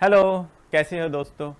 Hello, कैसे हो दोस्तों।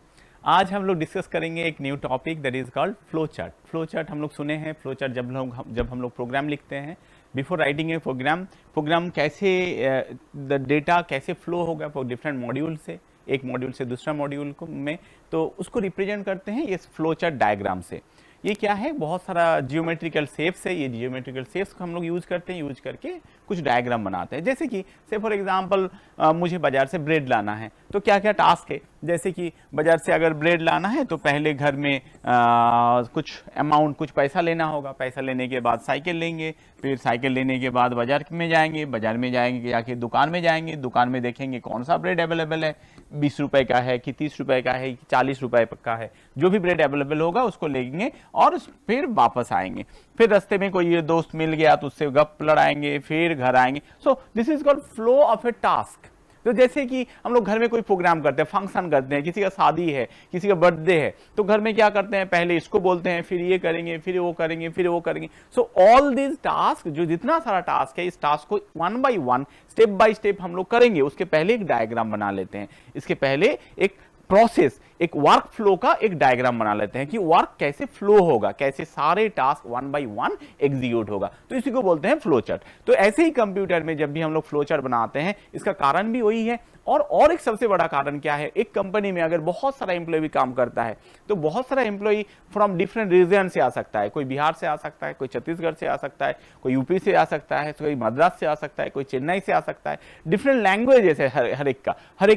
आज हम लोग डिस्कस करेंगे एक new topic that is called flow chart. Flow chart हम लोग सुने हैं। फ्लो चार्ट जब हम लोग प्रोग्राम लिखते हैं, बिफोर राइटिंग ए प्रोग्राम कैसे द डेटा कैसे फ्लो होगा फॉर डिफरेंट मॉड्यूल से, एक मॉड्यूल से दूसरा मॉड्यूल को में, तो उसको रिप्रेजेंट करते हैं ये फ्लो चार्ट डायग्राम से। ये क्या है, बहुत सारा जियोमेट्रिकल शेप्स है। ये जियोमेट्रिकल शेप्स को हम लोग यूज करते हैं, यूज करके कुछ डायग्राम बनाते हैं। जैसे कि से फॉर एग्जांपल मुझे बाजार से ब्रेड लाना है, तो क्या क्या टास्क है। जैसे कि बाजार से अगर ब्रेड लाना है तो पहले घर में कुछ अमाउंट, कुछ पैसा लेना होगा। पैसा लेने के बाद साइकिल लेंगे, फिर साइकिल लेने के बाद बाजार में जाएंगे जाके दुकान में जाएंगे, दुकान में देखेंगे कौन सा ब्रेड अवेलेबल है, 20 रुपए का है कि 30 रुपए का है कि 40 रुपए का है। जो भी ब्रेड अवेलेबल होगा उसको लेंगे और फिर वापस आएंगे। फिर रास्ते में कोई ये दोस्त मिल गया तो उससे गप लड़ाएंगे, फिर घर आएंगे। So this is called flow of A task. तो जैसे कि हम लोग घर में कोई प्रोग्राम करते हैं, फंक्शन करते हैं, किसी का शादी है, किसी का बर्थडे है, तो घर में क्या करते हैं, पहले इसको बोलते हैं, फिर ये करेंगे, फिर वो करेंगे, फिर वो करेंगे। सो ऑल दिस टास्क, जो जितना सारा टास्क है, इस टास्क को one by one, step by step हम लोग करेंगे। उसके पहले एक डायग्राम बना लेते हैं। इसके पहले एक प्रोसेस, एक वर्क फ्लो का एक डायग्राम बना लेते हैं कि वर्क कैसे फ्लो होगा, कैसे सारे task one by one execute होगा। तो इसी को बोलते हैं फ्लो चार्ट। तो ऐसे ही कंप्यूटर में जब भी हम लोग फ्लो चार्ट बनाते हैं, इसका कारण भी वही है। और एक सबसे बड़ा कारण क्या है, एक कंपनी में अगर बहुत सारा एम्प्लॉय भी काम करता है, तो बहुत सारा एम्प्लॉय फ्रॉम डिफरेंट रीजन से आ सकता है। कोई बिहार से आ सकता है, कोई छत्तीसगढ़ से आ सकता है, कोई यूपी से आ सकता है, कोई मद्रास से आ सकता है, कोई चेन्नई से आ सकता है। डिफरेंट लैंग्वेजेस है हर एक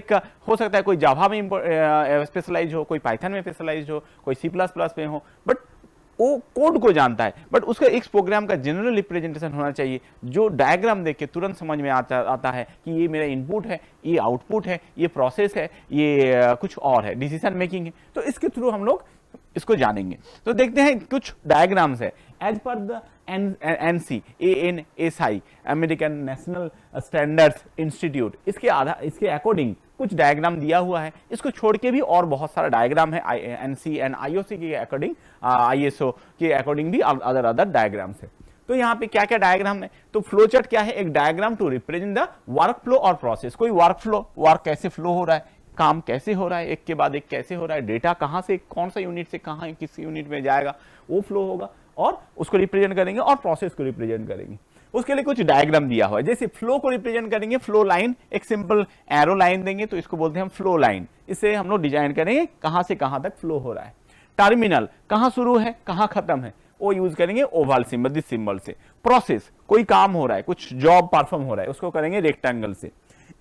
का हो सकता है। कोई जावा में स्पेशलाइज हो, कोई पाइथन में स्पेशलाइज हो, कोई सी प्लस प्लस में हो, बट वो कोड को जानता है। बट उसका एक प्रोग्राम का जनरल रिप्रेजेंटेशन होना चाहिए, जो डायग्राम देख के तुरंत समझ में आता है कि ये मेरा इनपुट है, ये आउटपुट है, ये प्रोसेस है, ये कुछ और है, डिसीजन मेकिंग है। तो इसके थ्रू हम लोग इसको जानेंगे। तो देखते हैं कुछ डायग्राम्स है। As per the ANSI, American National Standards Institute, इसके अकॉर्डिंग कुछ डायग्राम दिया हुआ है। इसको छोड़ के भी और बहुत सारा डायग्राम है। NC एंड IOC के अकॉर्डिंग, ISO के अकॉर्डिंग भी अदर डायग्राम्स है। तो यहाँ पे क्या क्या डायग्राम है, तो फ्लो चार्ट क्या है, एक diagram to represent the work flow और प्रोसेस। कोई वर्क कैसे फ्लो हो रहा है, काम कैसे हो रहा है, एक के बाद एक कैसे हो रहा है, डेटा कहाँ से कौन सा यूनिट से कहाँ किस यूनिट में जाएगा, वो फ्लो होगा और उसको रिप्रेजेंट करेंगे, और प्रोसेस को रिप्रेजेंट करेंगे। उसके लिए कुछ डायग्राम दिया हुआ है। जैसे फ्लो को रिप्रेजेंट करेंगे, फ्लो लाइन, एक सिंपल एरो लाइन देंगे तो इसको बोलते हैं हम फ्लो लाइन। इससे हम लोग डिजाइन करेंगे कहां से कहां तक फ्लो हो रहा है। टर्मिनल, कहां शुरू है कहां खत्म है, वो यूज करेंगे ओवल सिंबल, दिस सिंबल से। प्रोसेस, कोई काम हो रहा है, कुछ जॉब परफॉर्म हो रहा है, उसको करेंगे रेक्टेंगल से।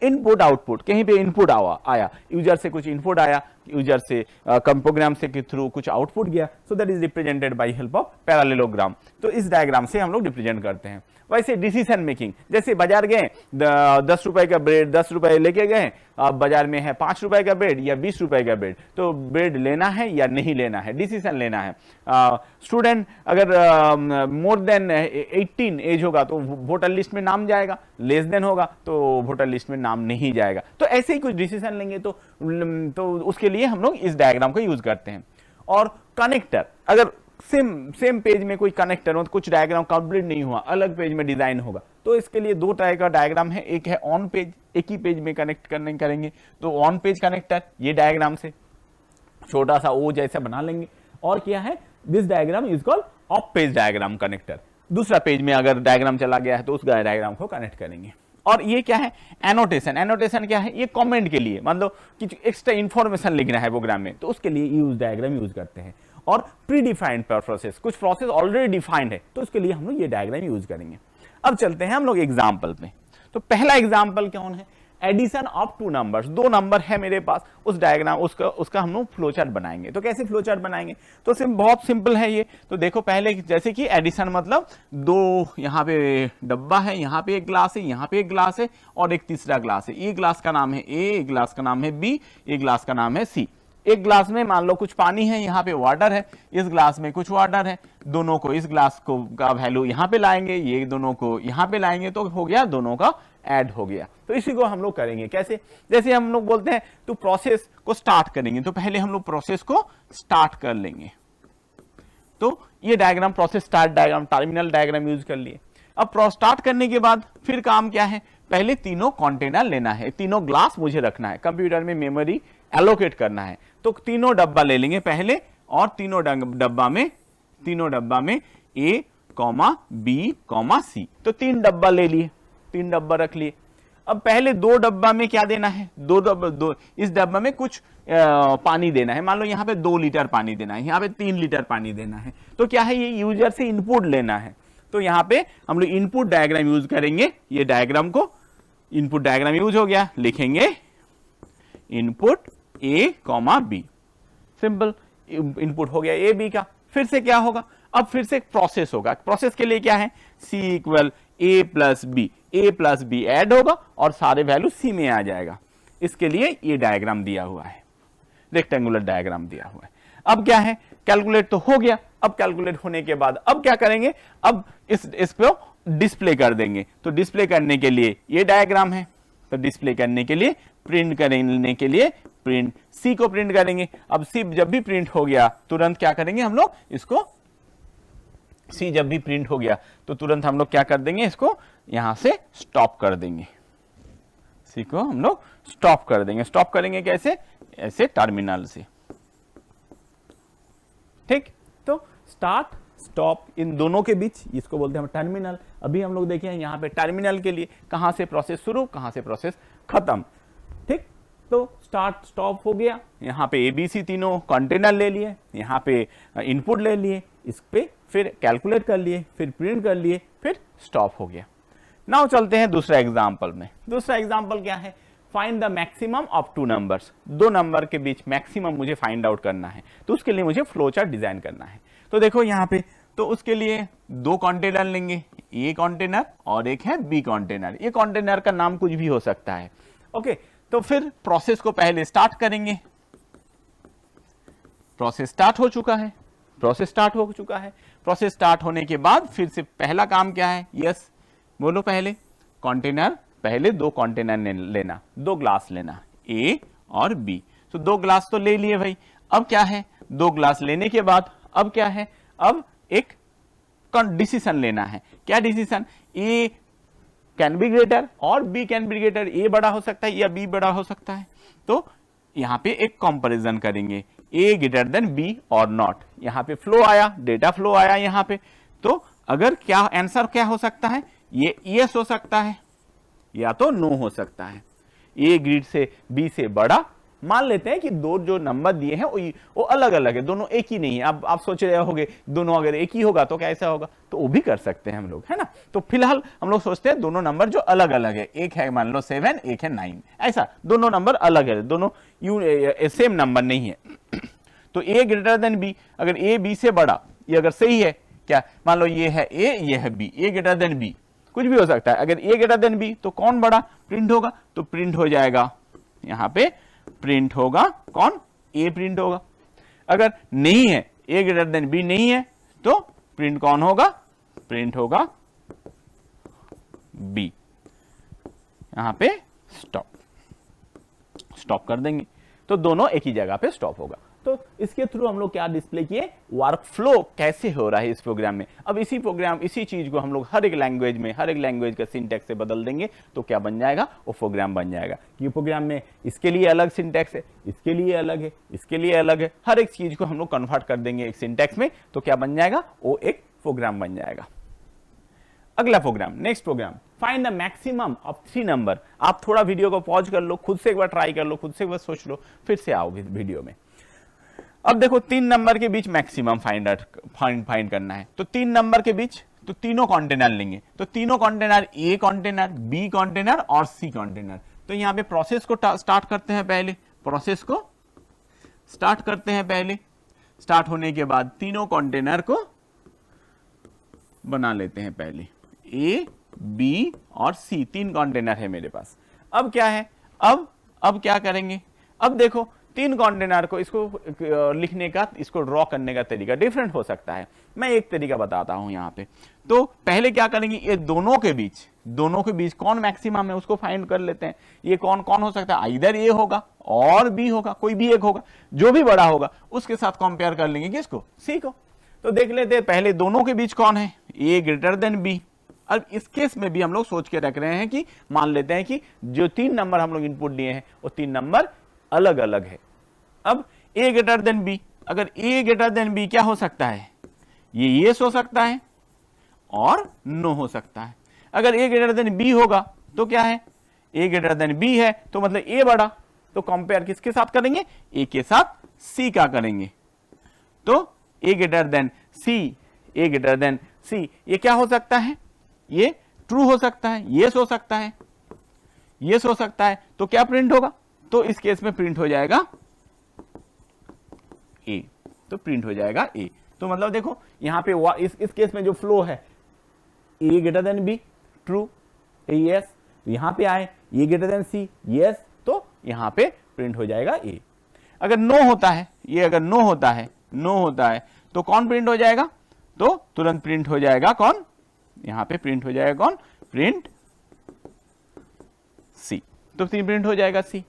इनपुट आउटपुट, कहीं पे इनपुट आया, यूजर से कुछ इनपुट आया, यूजर से प्रोग्राम से के थ्रू कुछ आउटपुट गया, so that is represented by help of parallelogram. तो इस डायग्राम से हम लोग रिप्रेजेंट करते हैं। वैसे डिसीजन मेकिंग, जैसे बाजार गए, 10 रुपए का ब्रेड 10 रुपए लेके गए, अब बाजार में है 5 रुपए का ब्रेड या 20 रुपए का ब्रेड, तो ब्रेड लेना है या नहीं लेना है, डिसीजन लेना है। स्टूडेंट अगर मोर देन 18 एज होगा तो वोटर लिस्ट में नाम जाएगा, लेस देन होगा तो वोटर लिस्ट में नाम नहीं जाएगा। तो ऐसे ही कुछ डिसीजन लेंगे तो उसके लिए हम लोग इस डायग्राम को यूज करते हैं। और कनेक्टर, अगर सेम पेज में कोई कनेक्टर हो तो कुछ डायग्राम कंप्लीट नहीं हुआ, अलग पेज में डिजाइन होगा, तो इसके लिए दो तरह का डायग्राम है। एक है ऑन पेज, एक ही पेज में कनेक्ट करेंगे, तो ऑन पेज कनेक्टर, ये डायग्राम से छोटा सा ओ जैसा बना लेंगे। और क्या है, this diagram is called off page diagram connector. दूसरा पेज में अगर डायग्राम चला गया है तो उस डायग्राम को कनेक्ट करेंगे। और ये क्या है, एनोटेशन। एनोटेशन क्या है, ये कमेंट के लिए, मतलब कि एक्स्ट्रा इंफॉर्मेशन लिखना है प्रोग्राम में, तो उसके लिए यूज डायग्राम यूज करते हैं। और प्री डिफाइंड प्रोसेस, कुछ प्रोसेस ऑलरेडी डिफाइंड है, तो उसके लिए हम लोग ये डायग्राम यूज करेंगे। अब चलते हैं हम लोग एग्जाम्पल पे। तो पहला एग्जाम्पल कौन है, एडिशन ऑफ 2 नंबर्स। 2 नंबर है मेरे पास, उस डायग्राम उसका हम लोग फ्लो चार्ट बनाएंगे। तो कैसे फ्लो चार्ट बनाएंगे, तो बहुत सिंपल है ये। तो देखो पहले, जैसे कि एडिशन मतलब 2, यहाँ पे डब्बा है, यहाँ पे एक ग्लास है, यहाँ पे एक ग्लास है और एक तीसरा ग्लास है। ये ग्लास का नाम है ए, एक ग्लास का नाम है बी, एक ग्लास का नाम है सी। एक ग्लास में मान लो कुछ पानी है, यहाँ पे वाटर है, इस ग्लास में कुछ वाटर है। दोनों को, इस ग्लास को का वैल्यू यहाँ पे लाएंगे, ये दोनों को यहाँ पे लाएंगे, तो हो गया, दोनों का ऐड हो गया। तो इसी को हम लोग करेंगे कैसे, जैसे हम लोग बोलते हैं तो प्रोसेस को स्टार्ट करेंगे, तो पहले हम लोग प्रोसेस को स्टार्ट कर लेंगे। तो ये diagram process start diagram, terminal diagram use कर लिए। अब स्टार्ट करने के बाद फिर काम क्या है, पहले तीनों कंटेनर लेना है, तीनों ग्लास मुझे रखना है, कंप्यूटर में मेमोरी एलोकेट करना है। तो तीनों डब्बा ले लेंगे पहले, और तीनों डब्बा में A, B, C, तो 3 डब्बा ले लिए, 3 डब्बा रख लिए। अब पहले 2 डब्बा में क्या देना है, इस डब्बा में कुछ पानी देना है। मान लो यहाँ पे 2 लीटर पानी देना है, यहाँ पे 3 लीटर पानी देना है। तो क्या है, ये यूजर से इनपुट लेना है। तो यहाँ पे हम लोग इनपुट डायग्राम यूज करेंगे। ये डायग्राम को इनपुट डायग्राम यूज हो गया, लिखेंगे input A, B, simple input हो गया A, B का। फिर से क्या होगा, अब फिर से प्रोसेस होगा। प्रोसेस के लिए क्या है, C equal A plus B add होगा और सारे वैल्यू C में आ जाएगा। इसके लिए ये डायग्राम दिया हुआ है, रेक्टेंगुलर डायग्राम दिया हुआ है। अब क्या है, कैलकुलेट तो हो गया। अब कैलकुलेट होने के बाद अब क्या करेंगे, अब इसको डिस्प्ले कर देंगे। तो डिस्प्ले करने के लिए ये डायग्राम है, तो डिस्प्ले करने के लिए, प्रिंट करने के लिए प्रिंट C को प्रिंट करेंगे। अब C जब भी प्रिंट हो गया तुरंत क्या करेंगे हम लोग, इसको C जब भी प्रिंट हो गया तो तुरंत हम लोग क्या कर देंगे, इसको यहां से स्टॉप कर देंगे। C को हम लोग स्टॉप कर देंगे। स्टॉप करेंगे कैसे, ऐसे टर्मिनल से, ठीक। तो स्टार्ट स्टॉप इन दोनों के बीच, इसको बोलते हैं हम टर्मिनल। अभी हम लोग देखें यहाँ पे टर्मिनल के लिए कहां से प्रोसेस शुरू, कहां से प्रोसेस खत्म, ठीक। तो स्टार्ट स्टॉप हो गया। यहाँ पे ABC तीनों कंटेनर ले लिए, यहाँ पे इनपुट ले लिए, इस पे फिर कैलकुलेट कर लिए, फिर प्रिंट कर लिए, फिर स्टॉप हो गया। नाउ चलते हैं दूसरा एग्जाम्पल में। दूसरा एग्जाम्पल क्या है, find the maximum of 2 numbers. 2 number के बीच मैक्सिमम मुझे फाइंड आउट करना है, तो उसके लिए मुझे फ्लो चार्ट डिजाइन करना है। तो देखो यहाँ पे, तो उसके लिए 2 कंटेनर लेंगे, A कंटेनर और एक है B कंटेनर। ये कंटेनर का नाम कुछ भी हो सकता है, ओके। तो फिर प्रोसेस को पहले स्टार्ट करेंगे। प्रोसेस स्टार्ट हो चुका है, प्रोसेस स्टार्ट होने के बाद फिर से पहला काम क्या है, यस बोलो, पहले कंटेनर, पहले 2 कंटेनर लेना, 2 ग्लास लेना, A और B। तो 2 ग्लास तो ले लिए भाई। अब क्या है, 2 ग्लास लेने के बाद अब क्या है, अब एक डिसीजन लेना है। क्या decision, A can be greater और B can be greater. A बड़ा हो सकता है या B बड़ा हो सकता है। तो यहाँ पे एक कंपैरिजन करेंगे, A ग्रेटर देन B और नॉट। यहाँ पे फ्लो आया, डेटा फ्लो आया यहाँ पे। तो अगर क्या आंसर क्या हो सकता है, ये यस हो सकता है या तो नो हो सकता है। A ग्रेड से B से बड़ा, मान लेते हैं कि 2 जो नंबर दिए हैं वो अलग अलग है, दोनों एक ही नहीं है। अब आप सोच रहे होगे दोनों अगर एक ही होगा तो कैसा होगा, तो वो भी कर सकते हैं हम लोग, है ना। तो फिलहाल हम लोग सोचते हैं दोनों नंबर जो अलग अलग है, एक है मान लो 7, एक है 9, ऐसा दोनों नंबर अलग है, दोनों सेम नंबर नहीं है। तो A ग्रेटर देन B, अगर A B से बड़ा, ये अगर सही है, क्या मान लो ये है A, ये है B, A greater than B, कुछ भी हो सकता है। अगर A ग्रेटर देन B तो कौन बड़ा प्रिंट होगा, तो प्रिंट हो जाएगा यहाँ पे, प्रिंट होगा कौन, A प्रिंट होगा। अगर नहीं है, A ग्रेटर देन B नहीं है, तो प्रिंट कौन होगा, प्रिंट होगा B। यहां पे स्टॉप कर देंगे, तो दोनों एक ही जगह पे स्टॉप होगा। तो इसके थ्रू हम लोग क्या डिस्प्ले किए, वर्क फ्लो कैसे हो रहा है इस प्रोग्राम में। अब इसी चीज को हम लोग हर एक लैंग्वेज का सिंटैक्स से बदल देंगे, तो क्या बन जाएगा, वो प्रोग्राम बन जाएगा। कि प्रोग्राम में इसके लिए अलग सिंटैक्स है, इसके लिए अलग है, इसके लिए अलग है, हर एक चीज को हम लोग कन्वर्ट कर देंगे एक सिंटैक्स में, तो क्या बन जाएगा, वो एक प्रोग्राम बन जाएगा। अगला program, next program, find the maximum of 3 number. आप थोड़ा वीडियो को पॉज कर लो, खुद से एक बार ट्राई कर लो, खुद से एक बार सोच लो, फिर से आओ वीडियो में। अब देखो 3 नंबर के बीच मैक्सिमम फाइंड करना है। तो 3 नंबर के बीच, तो तीनों कंटेनर लेंगे। तो तीनों container, A container, B container और C कंटेनर। तो यहाँ पे प्रोसेस को स्टार्ट करते हैं पहले, स्टार्ट होने के बाद तीनों कंटेनर को बना लेते हैं पहले, A, B और C, 3 कंटेनर है मेरे पास। अब क्या है, अब क्या करेंगे, अब देखो 3 कंटेनर को, इसको लिखने का, इसको ड्रॉ करने का तरीका डिफरेंट हो सकता है। मैं एक तरीका बताता हूं यहाँ पे। तो पहले क्या करेंगे, ये दोनों के बीच कौन मैक्सिमम है उसको फाइंड कर लेते हैं। ये कौन हो सकता है, इधर A होगा और B होगा, कोई भी एक होगा, जो भी बड़ा होगा उसके साथ कंपेयर कर लेंगे किसको, C को। तो देख लेते हैं पहले दोनों के बीच कौन है, A ग्रेटर देन B, अब इस केस में भी हम लोग सोच के रख रहे हैं कि मान लेते हैं कि जो 3 नंबर हम लोग इनपुट दिए हैं वो 3 नंबर अलग अलग है। अब a ग्रेटर देन b, अगर a ग्रेटर देन b क्या हो सकता है, ये येस हो सकता है और नो हो सकता है। अगर a ग्रेटर देन b होगा तो क्या है, a ग्रेटर देन b है तो मतलब a बड़ा, तो कंपेयर किसके साथ करेंगे, a के साथ c का करेंगे। तो a greater then c, a greater then c, ये क्या हो सकता है, ये ट्रू हो सकता है, येस हो सकता है, येस हो सकता है, तो क्या प्रिंट होगा, तो इस केस में प्रिंट हो जाएगा a, तो प्रिंट हो जाएगा a। तो मतलब देखो यहां पे इस केस में जो फ्लो है a greater than b true, yes, तो यहां पे आए a greater then c yes, तो यहां पे प्रिंट हो जाएगा a। अगर नो होता है, ये अगर नो होता है, नो होता है तो कौन प्रिंट हो जाएगा, तो तुरंत प्रिंट हो जाएगा कौन, यहां पे प्रिंट हो जाएगा कौन, प्रिंट c, तो प्रिंट हो जाएगा c।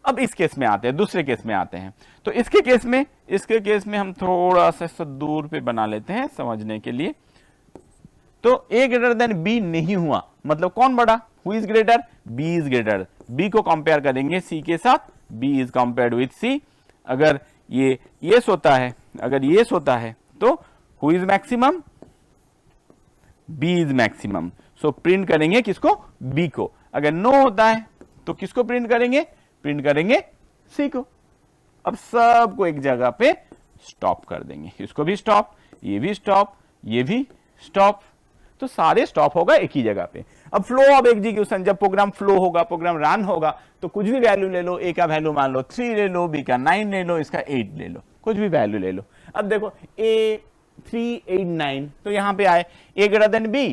अब इस केस में आते हैं, दूसरे केस में आते हैं। तो इसके केस में हम थोड़ा सा दूर पे बना लेते हैं समझने के लिए। तो a ग्रेटर देन b नहीं हुआ, मतलब कौन बड़ा, who is greater, b is greater, b को कंपेयर करेंगे c के साथ, b is compared with c। अगर ये येस होता है, अगर येस होता है तो who is maximum, b is maximum, so print करेंगे किसको, b को। अगर नो होता है तो किसको प्रिंट करेंगे, प्रिंट करेंगे c को। अब सबको एक जगह पे स्टॉप कर देंगे, इसको भी स्टॉप, ये भी स्टॉप, ये भी स्टॉप, तो सारे स्टॉप होगा एक ही जगह पे। अब फ्लो ऑफ एग्जीक्यूशन, जब प्रोग्राम फ्लो होगा, प्रोग्राम रन होगा, तो कुछ भी वैल्यू ले लो, a का वैल्यू मान लो 3 ले लो, b का 9 ले लो, इसका 8 ले लो, कुछ भी वैल्यू ले लो। अब देखो a 3 8 9, तो यहां पे आए a greater than b,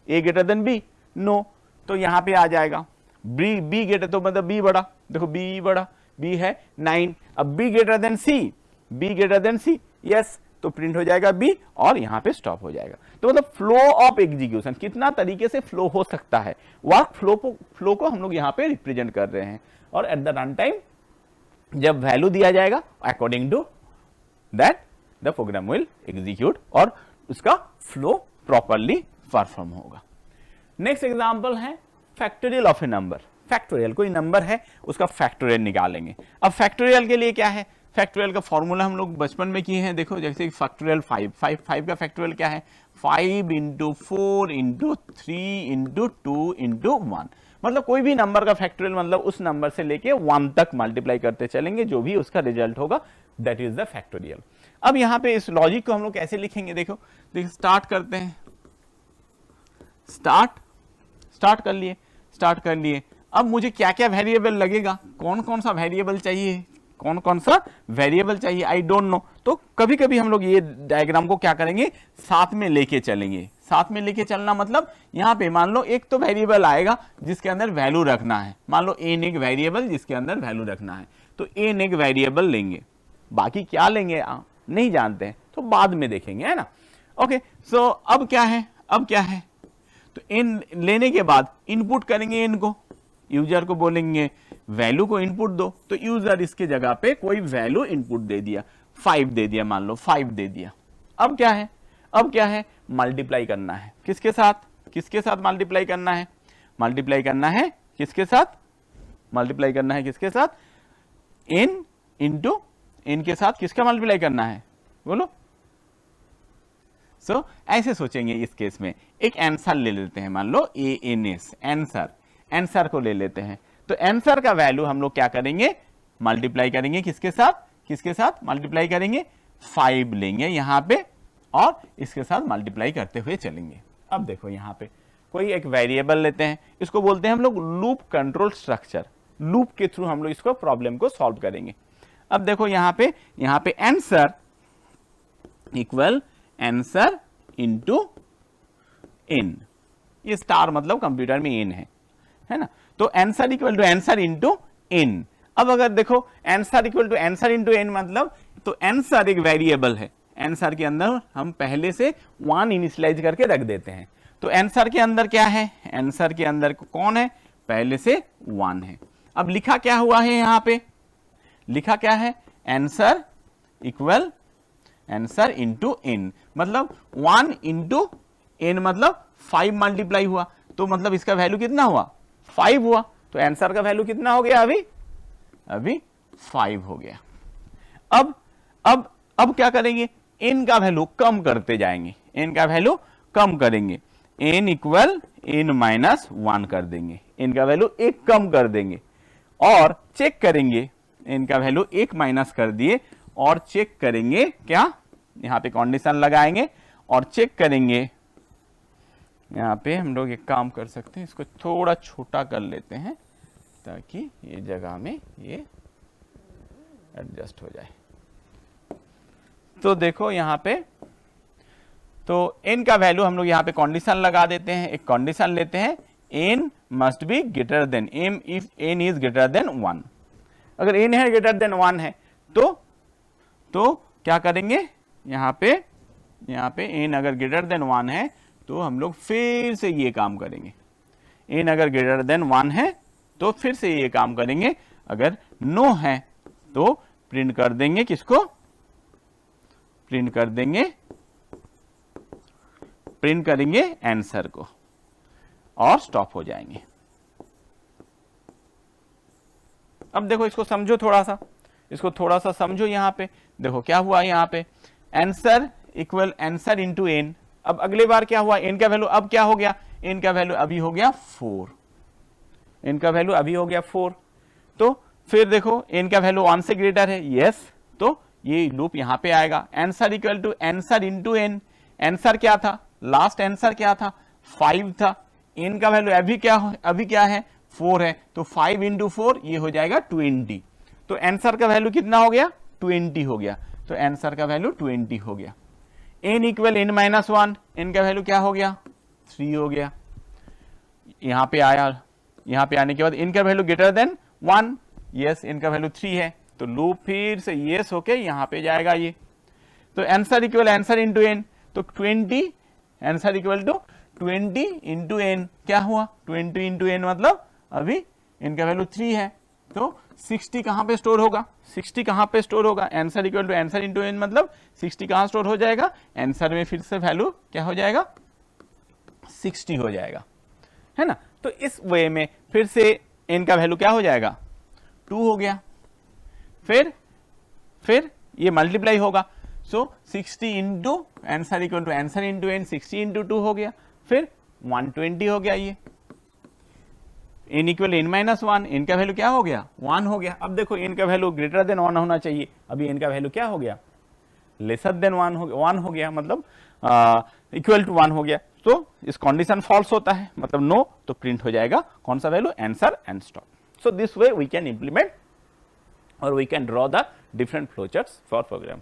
a greater than b नो, तो यहां पे आ जाएगा b ग्रेटर, तो मतलब b बड़ा, देखो b बड़ा, b है 9। अब b greater than c, b greater than c yes, तो प्रिंट हो जाएगा b और यहां पे स्टॉप हो जाएगा। तो मतलब फ्लो ऑफ एग्जीक्यूशन, कितना तरीके से फ्लो हो सकता है, वर्क फ्लो को हम लोग यहां पे रिप्रेजेंट कर रहे हैं। और एट द रन टाइम जब वैल्यू दिया जाएगा according to that the program will execute और उसका फ्लो प्रॉपरली परफॉर्म होगा। नेक्स्ट एग्जांपल है factorial of a number. Factorial, कोई नंबर है उसका फैक्टोरियल निकालेंगे। अब फैक्टोरियल के लिए क्या है, फैक्टोरियल का फॉर्मूला हम लोग बचपन में किए हैं, देखो जैसे फैक्टोरियल 5 का फैक्टोरियल क्या है, 5 इंटू 4 इंटू 3 इंटू 2 इंटू 1, मतलब कोई भी नंबर का फैक्टोरियल मतलब उस नंबर से लेके 1 तक मल्टीप्लाई करते चलेंगे, जो भी उसका रिजल्ट होगा दैट इज द फैक्टोरियल। अब यहाँ पे इस लॉजिक को हम लोग कैसे लिखेंगे, देखो स्टार्ट करते हैं, स्टार्ट कर लिए। अब मुझे क्या क्या वेरिएबल लगेगा, कौन कौन सा वेरिएबल चाहिए, आई डोंट नो। तो कभी कभी हम लोग ये डायग्राम को क्या करेंगे, साथ में लेके चलेंगे। साथ में लेके चलना मतलब यहाँ पे मान लो एक तो वेरिएबल आएगा जिसके अंदर वैल्यू रखना है, मान लो n एक वेरिएबल जिसके अंदर वैल्यू रखना है, तो n एक वेरिएबल लेंगे, बाकी क्या लेंगे नहीं जानते हैं, तो बाद में देखेंगे, है ना। ओके, सो अब क्या है, तो n लेने के बाद इनपुट करेंगे, n को, यूजर को बोलेंगे वैल्यू को इनपुट दो, तो यूजर इसके जगह पे कोई वैल्यू इनपुट दे दिया, 5 दे दिया, मान लो 5 दे दिया। अब क्या है, मल्टीप्लाई करना है, किसके साथ मल्टीप्लाई करना है, किसके साथ, n इंटू n के साथ किसका मल्टीप्लाई करना है, बोलो। सो ऐसे सोचेंगे, इस केस में एक आंसर ले लेते हैं, मान लो ANS, आंसर को ले लेते हैं, तो आंसर का वैल्यू हम लोग क्या करेंगे, मल्टीप्लाई करेंगे, किसके साथ मल्टीप्लाई करेंगे, 5 लेंगे यहां पे और इसके साथ मल्टीप्लाई करते हुए चलेंगे। अब देखो यहां पे कोई एक वेरिएबल लेते हैं, इसको बोलते हैं हम लोग लूप कंट्रोल स्ट्रक्चर, लूप के थ्रू हम लोग इसको प्रॉब्लम को सॉल्व करेंगे। अब देखो यहां पे answer equal answer into n, ये स्टार मतलब कंप्यूटर में n है ना, तो answer equal to answer into n। अब अगर देखो answer equal to answer into n मतलब, तो आंसर एक वेरिएबल है, आंसर के अंदर हम पहले से 1 इनिशियलाइज करके रख देते हैं, तो आंसर के अंदर क्या है, आंसर के अंदर कौन है, पहले से 1 है। अब लिखा क्या हुआ है, यहाँ पे लिखा क्या है, answer equal answer into n, मतलब 1 इंटू n मतलब 5 मल्टीप्लाई हुआ, तो मतलब इसका वैल्यू कितना हुआ 5 हुआ, तो आंसर का वैल्यू कितना हो गया अभी 5 हो गया। अब क्या करेंगे, n का वैल्यू कम करते जाएंगे, n का वैल्यू कम करेंगे, n इक्वल n माइनस 1 कर देंगे, n का वैल्यू 1 कम कर देंगे और चेक करेंगे, n का वैल्यू 1 माइनस कर दिए और चेक करेंगे क्या, यहां पे कंडीशन लगाएंगे और चेक करेंगे। यहां पे हम लोग एक काम कर सकते हैं, इसको थोड़ा छोटा कर लेते हैं ताकि ये जगह में ये एडजस्ट हो जाए। तो देखो यहां पे, तो n का वैल्यू हम लोग यहां पे कंडीशन लगा देते हैं, एक कंडीशन लेते हैं, n must be greater than m if n is greater than 1। अगर n है ग्रेटर देन 1 है तो क्या करेंगे, यहां पे n अगर ग्रेटर देन 1 है तो हम लोग फिर से ये काम करेंगे, n अगर ग्रेटर देन 1 है तो फिर से ये काम करेंगे, अगर नो है तो प्रिंट कर देंगे, किसको प्रिंट कर देंगे, प्रिंट करेंगे आंसर को और स्टॉप हो जाएंगे। अब देखो इसको समझो, इसको थोड़ा सा समझो। यहां पे देखो क्या हुआ, यहां पे answer equal answer into n। अब अगले बार क्या हुआ, n का वैल्यू अब क्या हो गया, n का वैल्यू अभी हो गया 4, n का वैल्यू अभी हो गया 4। तो फिर देखो n का वैल्यू 1 से ग्रेटर है, यस, तो ये लूप यहां पे आएगा, answer equal to answer into n। Answer क्या था, लास्ट आंसर क्या था 5 था, n का वैल्यू अभी क्या है 4 है, तो 5 इंटू 4 ये हो जाएगा 20। तो आंसर का वैल्यू कितना हो गया 20 हो गया, तो आंसर का वैल्यू 20 हो गया। n equal n minus 1, n का वैल्यू क्या हो गया 3 हो गया। यहां पे आया, यहां पे आने के बाद n का value greater than 1, yes, n का वैल्यू 3 है, तो लूप फिर से यस होके यहां पे जाएगा ये। तो answer equal answer into n, तो 20 answer equal to 20 into n, क्या हुआ 20 इंटू n मतलब अभी n का वैल्यू 3 है, तो 60 कहां पे स्टोर होगा, 60 कहां पे स्टोर होगा, answer equal to answer into n मतलब 60 कहां स्टोर हो जाएगा, आंसर में फिर से वैल्यू क्या हो जाएगा 60 हो जाएगा, है ना। तो इस वे में फिर से n का वैल्यू क्या हो जाएगा 2 हो गया, फिर ये मल्टीप्लाई होगा, so 60 into answer equal to answer into n, 60 into 2 हो गया, फिर 120 हो गया ये, n equal n minus 1, n का वैल्यू क्या हो गया 1 हो गया। अब देखो n का वैल्यू ग्रेटर देन 1 होना चाहिए, अभी n का वैल्यू क्या हो गया लेसर देन 1 हो गया, मतलब इक्वल टू 1 हो गया, तो इस कंडीशन फॉल्स होता है, मतलब नो, तो प्रिंट हो जाएगा कौन सा value answer and stop. So this way we can implement और we can draw the different flowcharts for program.